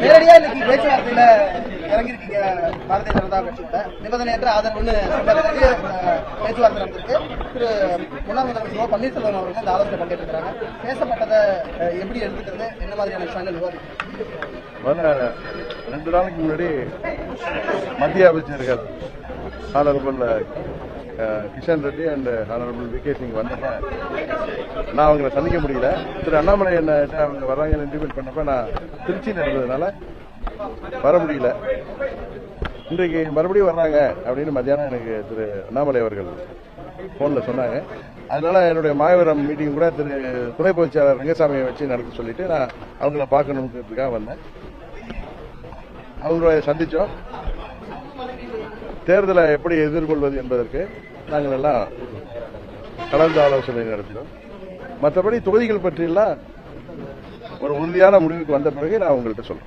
நேரடியா இன்னைக்கு பேச்சுவார்த்தையில இறங்கிருக்கீங்க பாரதிய ஜனதா கட்சியோட நிபந்தனையற்ற ஆதரவுன்னு பேச்சுவார்த்தை நடந்திருக்கு. திரு முன்னாள் முதலமைச்சர் பன்னீர்செல்வம் அவர்கள் இந்த ஆலோசனை பங்கேற்றிருக்கிறாங்க. பேசப்பட்டதை எப்படி எடுத்துக்கிறது, என்ன மாதிரியான விஷயங்கள் விவாதிக்கிறது? 2 நாளைக்கு முன்னாடி மத்திய அமைச்சர்கள் honourable Kishan Reddy and honourable VK. Singh வந்தப்ப நான் அவங்களை சந்திக்க முடியல. திரு அண்ணாமலை என்ன அவங்க வர்றாங்கன்னு இன்டிமேட் பண்ணப்ப நான் திருச்சியில் இருந்ததுனால வர முடியல. இன்றைக்கு மறுபடியும் வர்றாங்க அப்படின்னு மத்தியானம் எனக்கு திரு அண்ணாமலை அவர்கள் போன்ல சொன்னாங்க. அதனால என்னுடைய மாயவரம் மீட்டிங் கூட திரு துணை பொதுச்செயலாளர் ரங்கசாமியை வச்சு நடத்த சொல்லிட்டு நான் அவங்கள பார்க்கணுங்கிறதுக்காக வந்தேன். அவங்கள சந்திச்சோம். தேர்தலை எப்படி எதிர்கொள்வது என்பதற்கு நாங்கள் எல்லாம் கலந்து ஆலோசனை நடத்தினோம். மற்றபடி தொகுதிகள் பற்றியெல்லாம் ஒரு உறுதியான முடிவுக்கு வந்த பிறகு நான் உங்கள்கிட்ட சொல்றேன்.